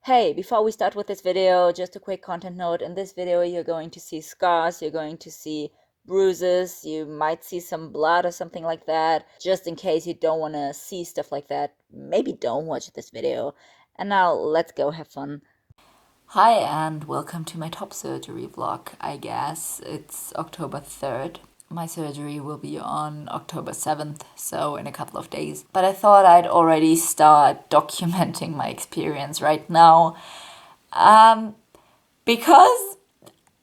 Hey, before we start with this video, just a quick content note. In this video, you're going to see scars, you're going to see bruises, you might see some blood or something like that. Just in case you don't want to see stuff like that, maybe don't watch this video. And now let's go have fun. Hi, and welcome to my top surgery vlog, I guess. It's October 3rd. My surgery will be on October 7th, so in a couple of days. But I thought I'd already start documenting my experience right now. Because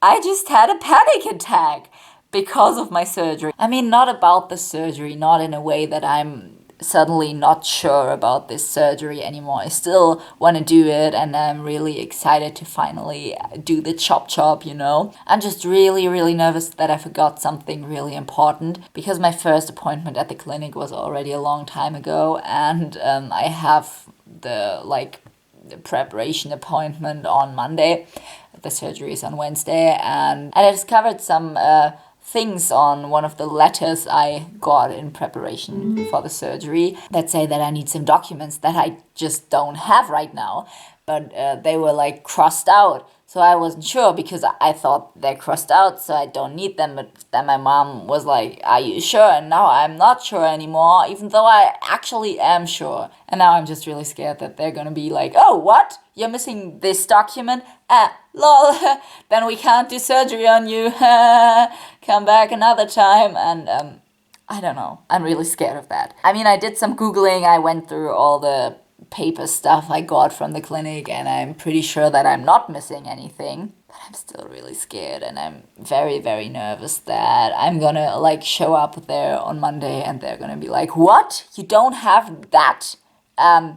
I just had a panic attack because of my surgery. I mean, not about the surgery, not in a way that I'm suddenly not sure about this surgery anymore. I still want to do it, and I'm really excited to finally do the chop, you know. I'm just really nervous that I forgot something really important because my first appointment at the clinic was already a long time ago, and I have the preparation appointment on Monday. The surgery is on Wednesday, and I discovered some things on one of the letters I got in preparation for the surgery that say that I need some documents that I just don't have right now, but they were like crossed out. So I wasn't sure because I thought they're crossed out, so I don't need them. But then my mom was like, "Are you sure?" And now I'm not sure anymore, even though I actually am sure. And now I'm just really scared that they're gonna be like, "Oh, what? You're missing this document? Lol, then we can't do surgery on you. Come back another time." And I don't know. I'm really scared of that. I mean, I did some Googling. I went through all the paper stuff I got from the clinic, and I'm pretty sure that I'm not missing anything. But I'm still really scared, and I'm very nervous that I'm gonna show up there on Monday and they're gonna be like, "What? You don't have that?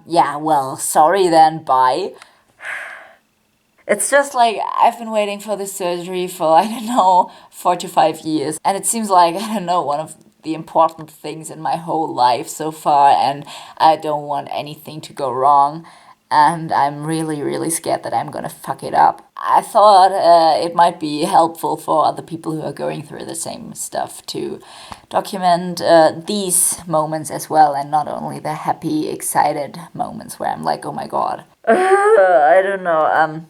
Yeah, well, sorry then, bye." It's just like I've been waiting for this surgery for, I don't know, 4 to 5 years. And it seems like, I don't know, one of the important things in my whole life so far. And I don't want anything to go wrong. And I'm really scared that I'm gonna fuck it up. I thought it might be helpful for other people who are going through the same stuff to document these moments as well, and not only the happy, excited moments where I'm like, oh my god. I don't know,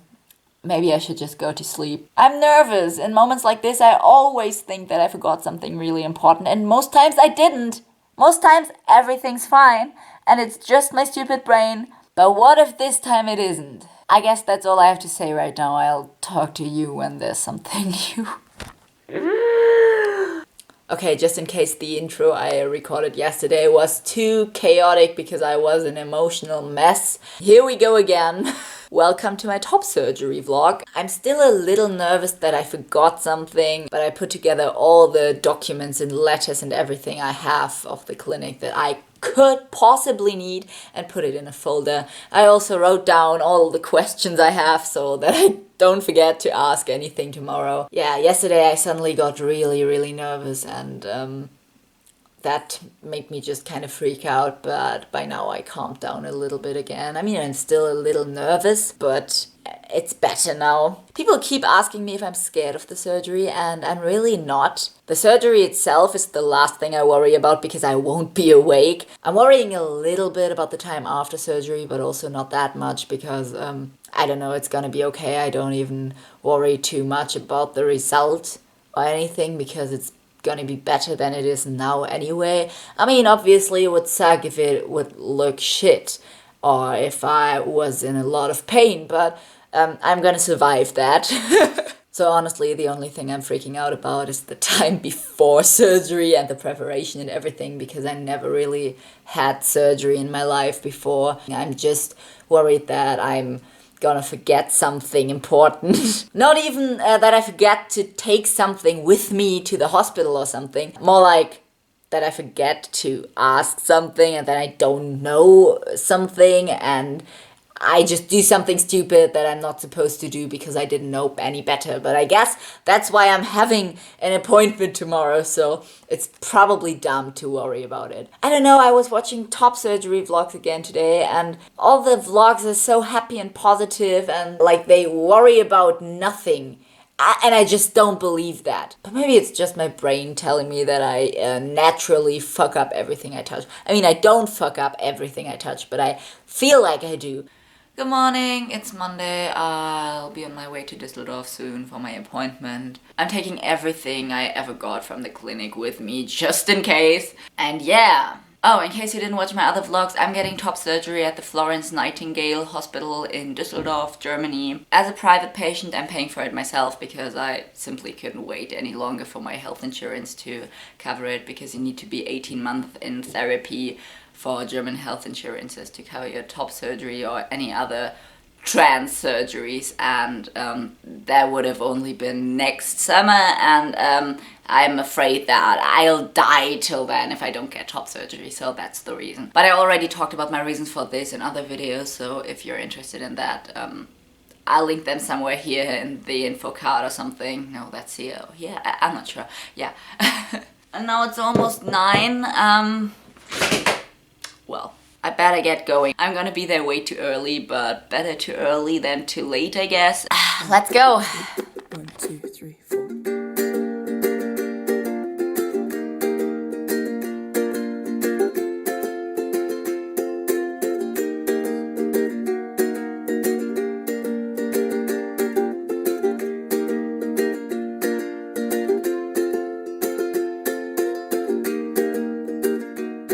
maybe I should just go to sleep. I'm nervous. In moments like this, I always think that I forgot something really important, and most times I didn't. Most times everything's fine, and it's just my stupid brain. But what if this time it isn't? I guess that's all I have to say right now. I'll talk to you when there's something new. Okay, just in case the intro I recorded yesterday was too chaotic because I was an emotional mess, here we go again. Welcome to my top surgery vlog. I'm still a little nervous that I forgot something, but I put together all the documents and letters and everything I have of the clinic that I could possibly need and put it in a folder. I also wrote down all the questions I have so that I don't forget to ask anything tomorrow. Yeah, yesterday I suddenly got really nervous, and that made me just kind of freak out, but by now I calmed down a little bit again. I mean, I'm still a little nervous, but it's better now. People keep asking me if I'm scared of the surgery, and I'm really not. The surgery itself is the last thing I worry about because I won't be awake. I'm worrying a little bit about the time after surgery, but also not that much because, I don't know, it's gonna be okay. I don't even worry too much about the result or anything because it's gonna be better than it is now anyway. I mean, obviously it would suck if it would look shit or if I was in a lot of pain, but I'm gonna survive that. So honestly, the only thing I'm freaking out about is the time before surgery and the preparation and everything, because I never really had surgery in my life before. I'm just worried that I'm gonna forget something important. Not even that I forget to take something with me to the hospital or something. More like that I forget to ask something and then I don't know something and I just do something stupid that I'm not supposed to do because I didn't know any better. But I guess that's why I'm having an appointment tomorrow, so it's probably dumb to worry about it. I don't know, I was watching top surgery vlogs again today, and all the vlogs are so happy and positive and like they worry about nothing. And I just don't believe that. But maybe it's just my brain telling me that I naturally fuck up everything I touch. I mean, I don't fuck up everything I touch, but I feel like I do. Good morning, it's Monday. I'll be on my way to Düsseldorf soon for my appointment. I'm taking everything I ever got from the clinic with me just in case. And yeah. Oh, in case you didn't watch my other vlogs, I'm getting top surgery at the Florence Nightingale Hospital in Düsseldorf, Germany. As a private patient, I'm paying for it myself because I simply couldn't wait any longer for my health insurance to cover it, because you need to be 18 months in therapy for German health insurances to cover your top surgery or any other trans surgeries, and that would have only been next summer, and I'm afraid that I'll die till then if I don't get top surgery, so that's the reason. But I already talked about my reasons for this in other videos, so if you're interested in that, I'll link them somewhere here in the info card or something. No, that's here. Yeah, I'm not sure. Yeah. And now it's almost 9. Well, I better get going. I'm gonna be there way too early, but better too early than too late, I guess. Let's go. 1, 2, 3, 4.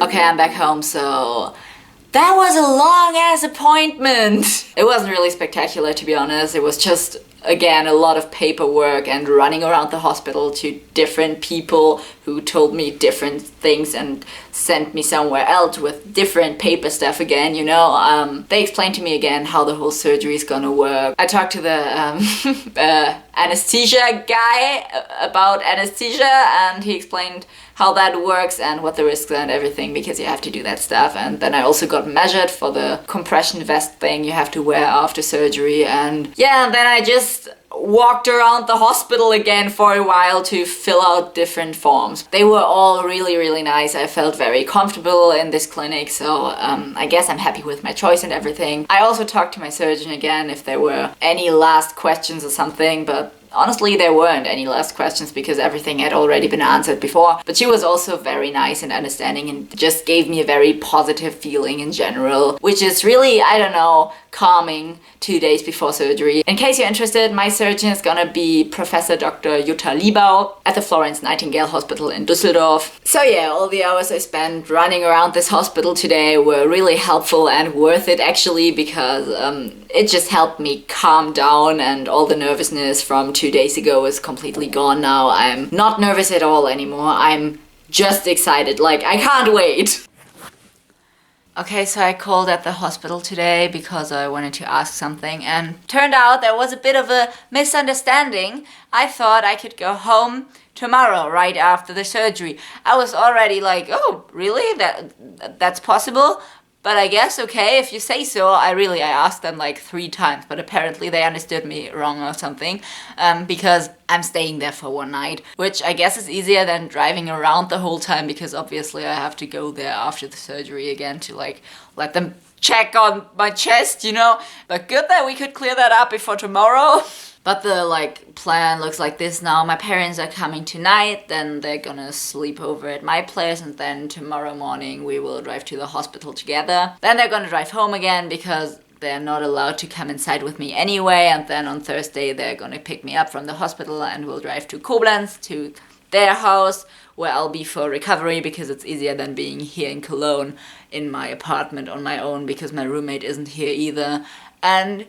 Okay, I'm back home, so that was a long ass appointment. It wasn't really spectacular, to be honest. It was just, again, a lot of paperwork and running around the hospital to different people who told me different things and sent me somewhere else with different paper stuff again, you know. They explained to me again how the whole surgery is gonna work. I talked to the anesthesia guy about anesthesia, and he explained how that works and what the risks are and everything, because you have to do that stuff. And then I also got measured for the compression vest thing you have to wear after surgery, and yeah, and then I just walked around the hospital again for a while to fill out different forms. They were all really, really nice. I felt very comfortable in this clinic, so I guess I'm happy with my choice and everything. I also talked to my surgeon again if there were any last questions or something, but honestly, there weren't any last questions because everything had already been answered before. But she was also very nice and understanding and just gave me a very positive feeling in general, which is really, I don't know, calming 2 days before surgery. In case you're interested, my surgeon is gonna be Professor Dr. Jutta Liebau at the Florence Nightingale Hospital in Düsseldorf. So yeah, all the hours I spent running around this hospital today were really helpful and worth it, actually, because it just helped me calm down, and all the nervousness from 2 days ago is completely gone now. I'm not nervous at all anymore. I'm just excited. Like, I can't wait. Okay, so I called at the hospital today because I wanted to ask something, and turned out there was a bit of a misunderstanding. I thought I could go home tomorrow, right after the surgery. I was already like, oh, really? That's possible? But I guess, okay, if you say so. I asked them like 3 times, but apparently they understood me wrong or something, because I'm staying there for 1 night, which I guess is easier than driving around the whole time, because obviously I have to go there after the surgery again to like let them check on my chest, you know. But good that we could clear that up before tomorrow. But the plan looks like this now. My parents are coming tonight, then they're gonna sleep over at my place, and then tomorrow morning we will drive to the hospital together. Then they're gonna drive home again because they're not allowed to come inside with me anyway, and then on Thursday they're gonna pick me up from the hospital and we'll drive to Koblenz to their house, where I'll be for recovery, because it's easier than being here in Cologne in my apartment on my own, because my roommate isn't here either. And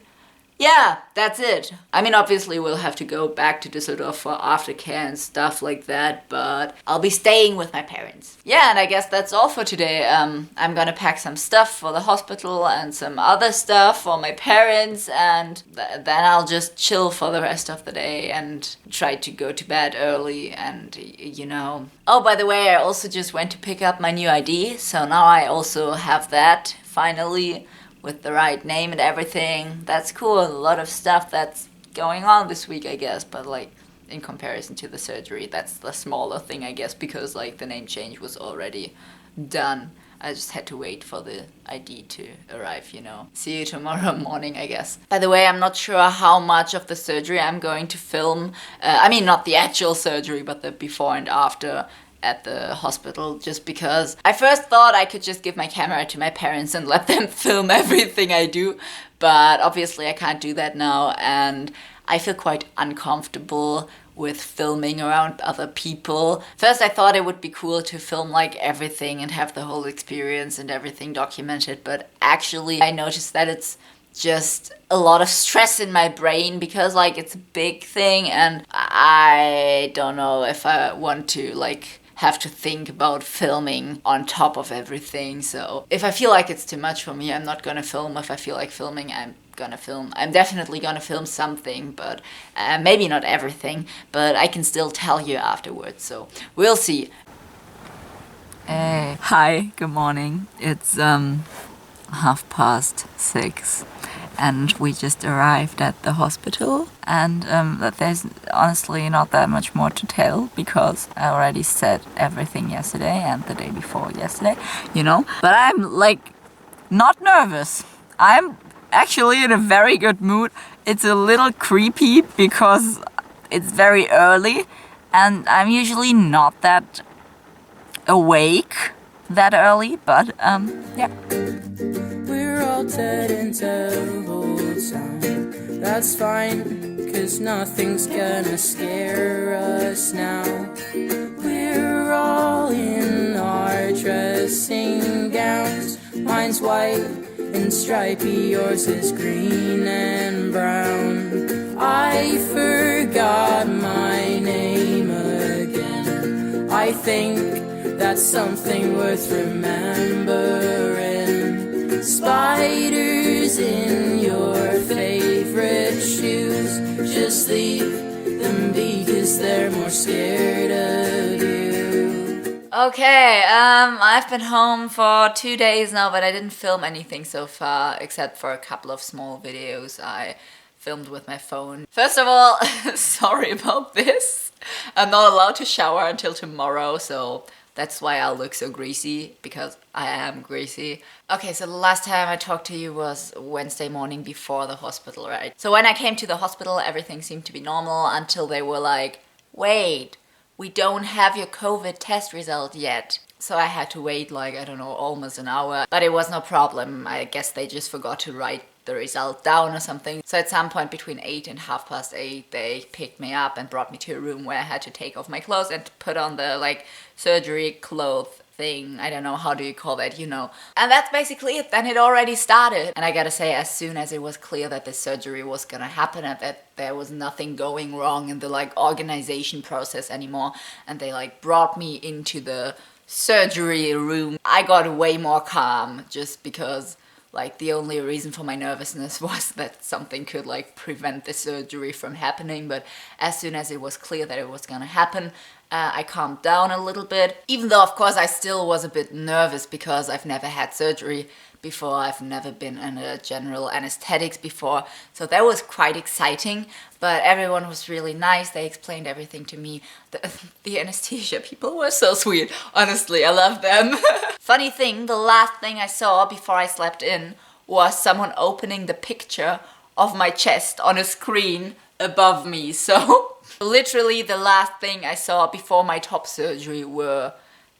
yeah, that's it. I mean, obviously we'll have to go back to Düsseldorf for aftercare and stuff like that, but I'll be staying with my parents. Yeah, and I guess that's all for today. I'm gonna pack some stuff for the hospital and some other stuff for my parents, and then I'll just chill for the rest of the day and try to go to bed early, and you know. Oh, by the way, I also just went to pick up my new ID, so now I also have that, finally, with the right name and everything. That's cool. A lot of stuff that's going on this week, I guess, but like in comparison to the surgery, that's the smaller thing, I guess, because like the name change was already done. I just had to wait for the ID to arrive, you know. See you tomorrow morning, I guess. By the way, I'm not sure how much of the surgery I'm going to film. I mean, not the actual surgery, but the before and after at the hospital, just because I first thought I could just give my camera to my parents and let them film everything I do, But obviously I can't do that now, and I feel quite uncomfortable with filming around other people. First I thought it would be cool to film like everything and have the whole experience and everything documented, but actually I noticed that it's just a lot of stress in my brain because like it's a big thing and I don't know if I want to like have to think about filming on top of everything. So if I feel like it's too much for me, I'm not gonna film. If I feel like filming, I'm gonna film. I'm definitely gonna film something, but maybe not everything, but I can still tell you afterwards, so we'll see. Hey. Hi, good morning. It's 6:30 and we just arrived at the hospital, and there's honestly not that much more to tell because I already said everything yesterday and the day before yesterday, you know, but I'm like not nervous. I'm actually in a very good mood. It's a little creepy because it's very early and I'm usually not that awake that early, but yeah. We're all dead and devil time. That's fine, cause nothing's gonna scare us now. We're all in our dressing gowns. Mine's white and stripy, yours is green and brown. I forgot my name again. I think that's something worth remembering. Spiders in your favorite shoes, just leave them be, 'cause they're more scared of you. Okay, I've been home for 2 days now, but I didn't film anything so far except for a couple of small videos I filmed with my phone. First of all, sorry about this. I'm not allowed to shower until tomorrow, so that's why I'll look so greasy, because I am greasy. Okay, so the last time I talked to you was Wednesday morning before the hospital, right? So when I came to the hospital, everything seemed to be normal until they were like, wait, we don't have your COVID test result yet. So I had to wait like, I don't know, almost an hour, but it was no problem. I guess they just forgot to write the result down or something. So at some point between 8 and 8:30, they picked me up and brought me to a room where I had to take off my clothes and put on the like surgery clothes thing. I don't know, how do you call that, you know. And that's basically it. Then it already started. And I gotta say, as soon as it was clear that the surgery was gonna happen and that there was nothing going wrong in the like organization process anymore, and they like brought me into the surgery room, I got way more calm, just because like the only reason for my nervousness was that something could like prevent the surgery from happening. But as soon as it was clear that it was gonna happen, I calmed down a little bit, even though of course I still was a bit nervous because I've never had surgery before, I've never been under general anesthetics before, so that was quite exciting. But everyone was really nice, they explained everything to me. The anesthesia people were so sweet, honestly, I love them. Funny thing, the last thing I saw before I slept in was someone opening the picture of my chest on a screen above me, so literally the last thing I saw before my top surgery were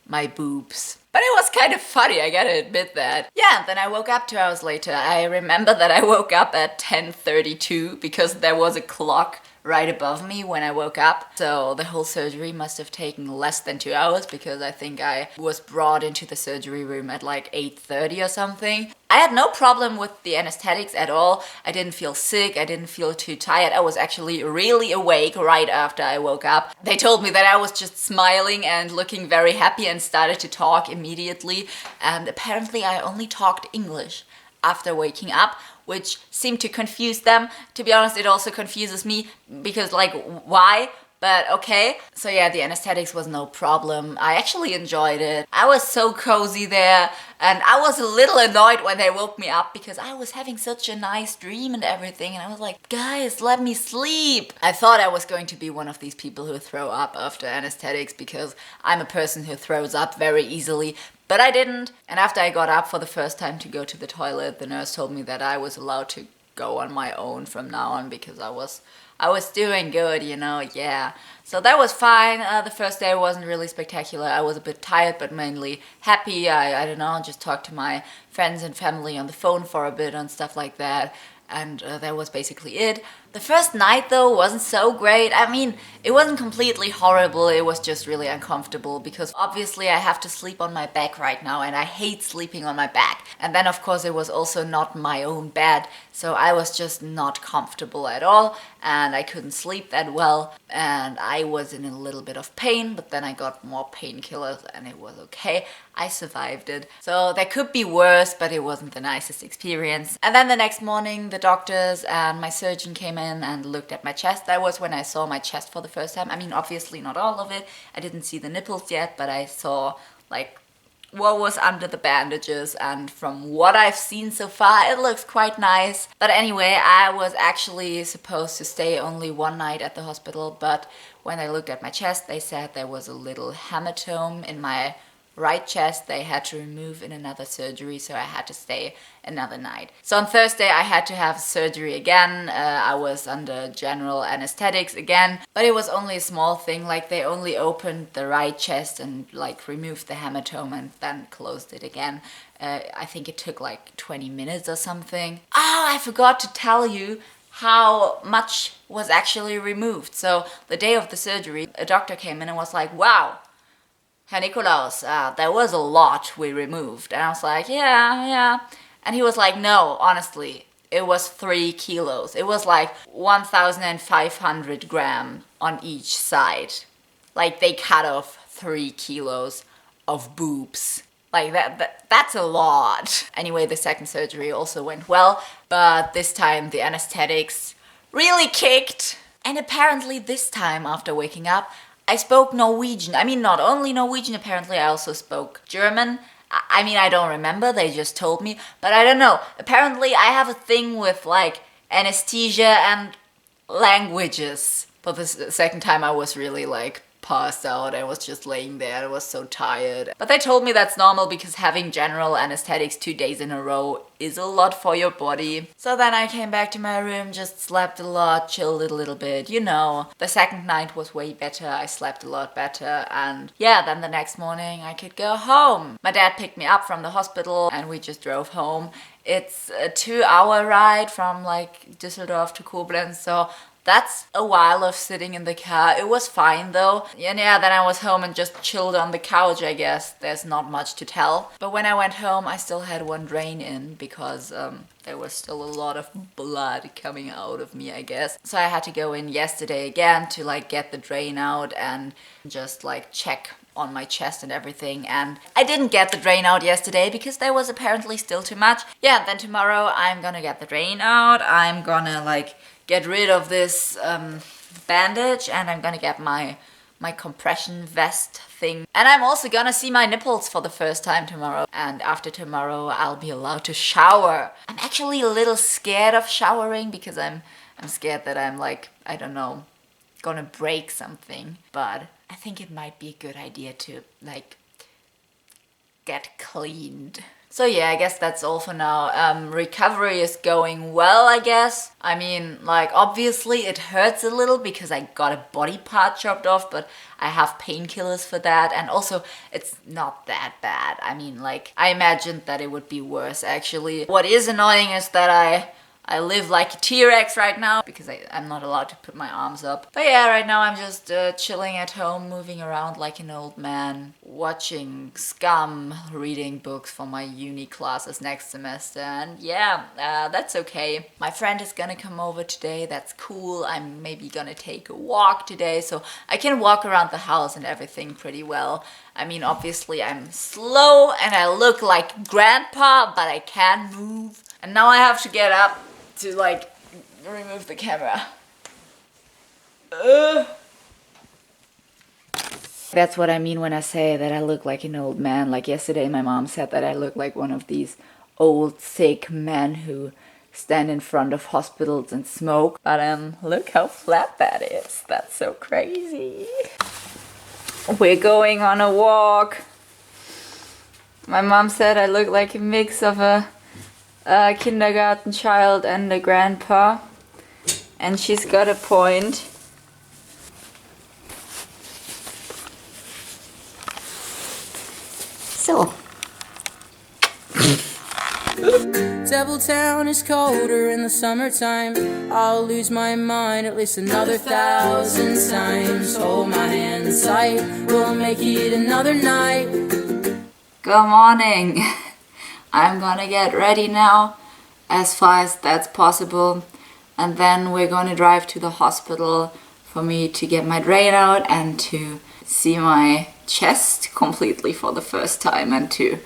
my boobs. But it was kind of funny, I gotta admit that. Yeah, then I woke up 2 hours later. I remember that I woke up at 10:32 because there was a clock right above me when I woke up. So the whole surgery must have taken less than 2 hours, because I think I was brought into the surgery room at like 8:30 or something. I had no problem with the anesthetics at all. I didn't feel sick, I didn't feel too tired. I was actually really awake right after I woke up. They told me that I was just smiling and looking very happy and started to talk immediately. And apparently I only talked English after waking up, which seemed to confuse them. To be honest, it also confuses me, because like, why? But okay. So yeah, the anesthetics was no problem. I actually enjoyed it. I was so cozy there, and I was a little annoyed when they woke me up because I was having such a nice dream and everything, and I was like, guys, let me sleep. I thought I was going to be one of these people who throw up after anesthetics, because I'm a person who throws up very easily. But I didn't. And after I got up for the first time to go to the toilet, the nurse told me that I was allowed to go on my own from now on because I was doing good, you know, yeah. So that was fine. The first day wasn't really spectacular. I was a bit tired, but mainly happy. I don't know, just talked to my friends and family on the phone for a bit and stuff like that. And that was basically it. The first night though wasn't so great. I mean, it wasn't completely horrible, it was just really uncomfortable because obviously I have to sleep on my back right now and I hate sleeping on my back. And then of course it was also not my own bed, so I was just not comfortable at all and I couldn't sleep that well and I was in a little bit of pain, but then I got more painkillers and it was okay. I survived it. So that could be worse, but it wasn't the nicest experience. And then the next morning the doctors and my surgeon came in and looked at my chest. That was when I saw my chest for the first time. I mean, obviously not all of it. I didn't see the nipples yet, but I saw like what was under the bandages, and from what I've seen so far, it looks quite nice. But anyway, I was actually supposed to stay only one night at the hospital, but when they looked at my chest, they said there was a little hematome in my right chest they had to remove in another surgery, so I had to stay another night. So on Thursday I had to have surgery again. I was under general anesthetics again, but it was only a small thing, like they only opened the right chest and like removed the hematome and then closed it again. I think it took like 20 minutes or something. Oh, I forgot to tell you how much was actually removed. So the day of the surgery, a doctor came in and was like, wow, Herr Nikolaus, there was a lot we removed. And I was like, yeah. And he was like, no, honestly, it was 3 kilos. It was like 1,500 grams on each side. Like they cut off 3 kilos of boobs. Like that's a lot. Anyway, the second surgery also went well, but this time the anesthetics really kicked. And apparently this time after waking up, I spoke Norwegian. I mean, not only Norwegian, apparently I also spoke German. I mean, I don't remember, they just told me, but I don't know. Apparently I have a thing with like anesthesia and languages. For the second time I was really like passed out. I was just laying there. I was so tired. But they told me that's normal because having general anesthetics 2 days in a row is a lot for your body. So then I came back to my room, just slept a lot, chilled a little bit, you know. The second night was way better. I slept a lot better. And yeah, then the next morning I could go home. My dad picked me up from the hospital and we just drove home. It's a 2-hour ride from like Düsseldorf to Koblenz, so that's a while of sitting in the car. It was fine though. And yeah, then I was home and just chilled on the couch, I guess. There's not much to tell. But when I went home, I still had one drain in because there was still a lot of blood coming out of me, I guess. So I had to go in yesterday again to like get the drain out and just like check on my chest and everything, and I didn't get the drain out yesterday because there was apparently still too much. Yeah, then tomorrow I'm gonna get the drain out. I'm gonna like get rid of this bandage and I'm gonna get my compression vest thing. And I'm also gonna see my nipples for the first time tomorrow. And after tomorrow I'll be allowed to shower. I'm actually a little scared of showering because I'm scared that I'm like, I don't know, gonna break something. But I think it might be a good idea to like get cleaned. So yeah, I guess that's all for now. Recovery is going well, I guess. I mean, like, obviously it hurts a little because I got a body part chopped off, but I have painkillers for that. And also, it's not that bad. I mean, like, I imagined that it would be worse, actually. What is annoying is that I live like a T-Rex right now because I'm not allowed to put my arms up. But yeah, right now I'm just chilling at home, moving around like an old man, watching Scum, reading books for my uni classes next semester, and yeah, that's okay. My friend is gonna come over today, that's cool. I'm maybe gonna take a walk today, so I can walk around the house and everything pretty well. I mean, obviously I'm slow and I look like grandpa, but I can move. And now I have to get up to like remove the camera. That's what I mean when I say that I look like an old man. Like yesterday my mom said that I look like one of these old sick men who stand in front of hospitals and smoke. But look how flat that is. That's so crazy. We're going on a walk. My mom said I look like a mix of a a kindergarten child and a grandpa. And she's got a point. So. Devil is colder in the summertime. I'll lose my mind at least another 1,000 times. Hold my hand tight, we'll make it another night. Good morning. I'm gonna get ready now, as fast as that's possible. And then we're gonna drive to the hospital for me to get my drain out and to see my chest completely for the first time and to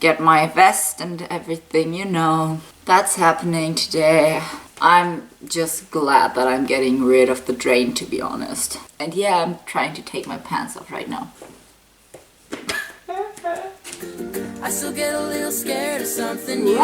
get my vest and everything, you know. That's happening today. I'm just glad that I'm getting rid of the drain, to be honest. And yeah, I'm trying to take my pants off right now. I still get a little scared of something new,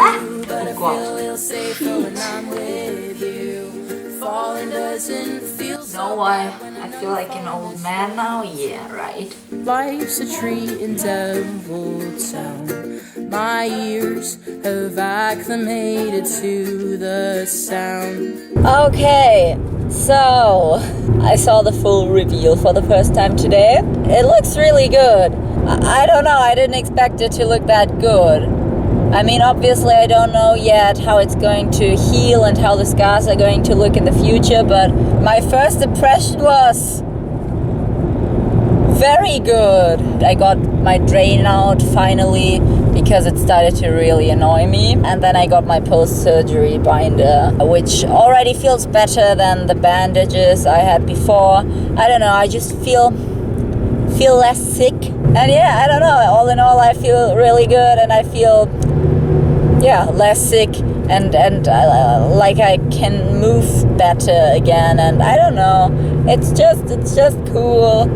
but I feel a little safer when I'm with you. Falling doesn't feel so. Know why I feel like an old man now? Yeah, right. Life's a treat in Devil Town. My ears have acclimated to the sound. Okay, so I saw the full reveal for the first time today. It looks really good. I don't know, I didn't expect it to look that good. I mean, obviously I don't know yet how it's going to heal and how the scars are going to look in the future, but my first impression was very good. I got my drain out finally because it started to really annoy me. And then I got my post-surgery binder, which already feels better than the bandages I had before. I don't know, I just feel less sick. And yeah, I don't know, all in all I feel really good and I feel, yeah, less sick and like I can move better again. And I don't know, it's just cool.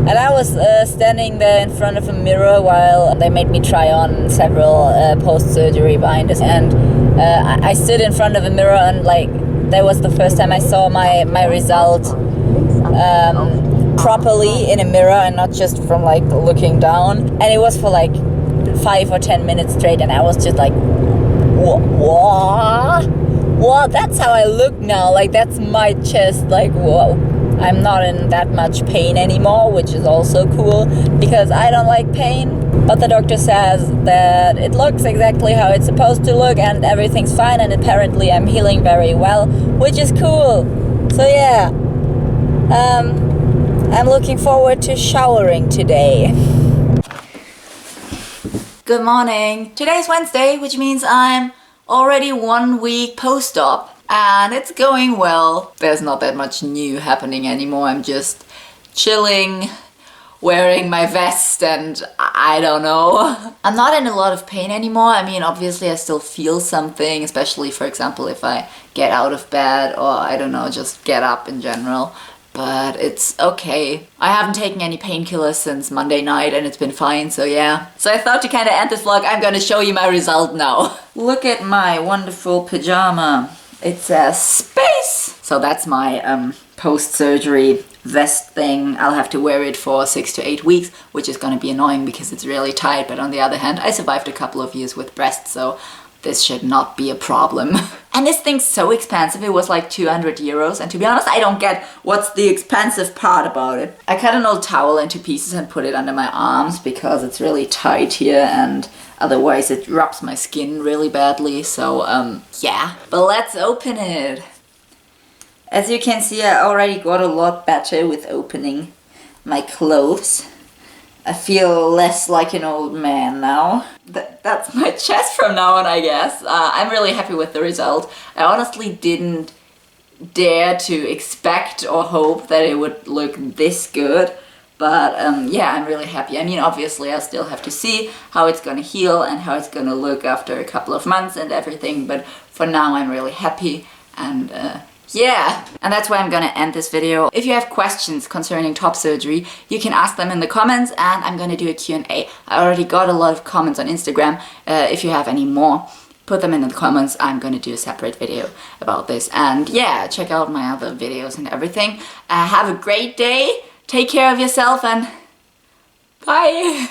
And I was standing there in front of a mirror while they made me try on several post-surgery binders. And I stood in front of a mirror and like, that was the first time I saw my result properly in a mirror and not just from like looking down. And it was for like 5 or 10 minutes straight and I was just like, what? That's how I look now. Like that's my chest, like whoa. I'm not in that much pain anymore, which is also cool because I don't like pain. But the doctor says that it looks exactly how it's supposed to look and everything's fine and apparently I'm healing very well, which is cool. So yeah, I'm looking forward to showering today. Good morning. Today's Wednesday, which means I'm already 1 week post-op. And it's going well. There's not that much new happening anymore. I'm just chilling, wearing my vest and I don't know. I'm not in a lot of pain anymore. I mean, obviously I still feel something, especially for example if I get out of bed or I don't know, just get up in general. But it's okay. I haven't taken any painkillers since Monday night and it's been fine, so yeah. So I thought to kind of end this vlog, I'm gonna show you my result now. Look at my wonderful pajama. It says space! So that's my post-surgery vest thing. I'll have to wear it for 6 to 8 weeks, which is gonna be annoying because it's really tight, but on the other hand, I survived a couple of years with breasts, so this should not be a problem. And this thing's so expensive, it was like 200 euros, and to be honest, I don't get what's the expensive part about it. I cut an old towel into pieces and put it under my arms because it's really tight here and otherwise it rubs my skin really badly, so yeah. But let's open it. As you can see, I already got a lot better with opening my clothes. I feel less like an old man now. That's my chest from now on, I guess. I'm really happy with the result. I honestly didn't dare to expect or hope that it would look this good. But yeah, I'm really happy. I mean, obviously I still have to see how it's gonna heal and how it's gonna look after a couple of months and everything. But for now, I'm really happy and yeah. And that's why I'm gonna end this video. If you have questions concerning top surgery, you can ask them in the comments and I'm gonna do a Q&A. I already got a lot of comments on Instagram. If you have any more, put them in the comments. I'm gonna do a separate video about this. And yeah, check out my other videos and everything. Have a great day. Take care of yourself and bye!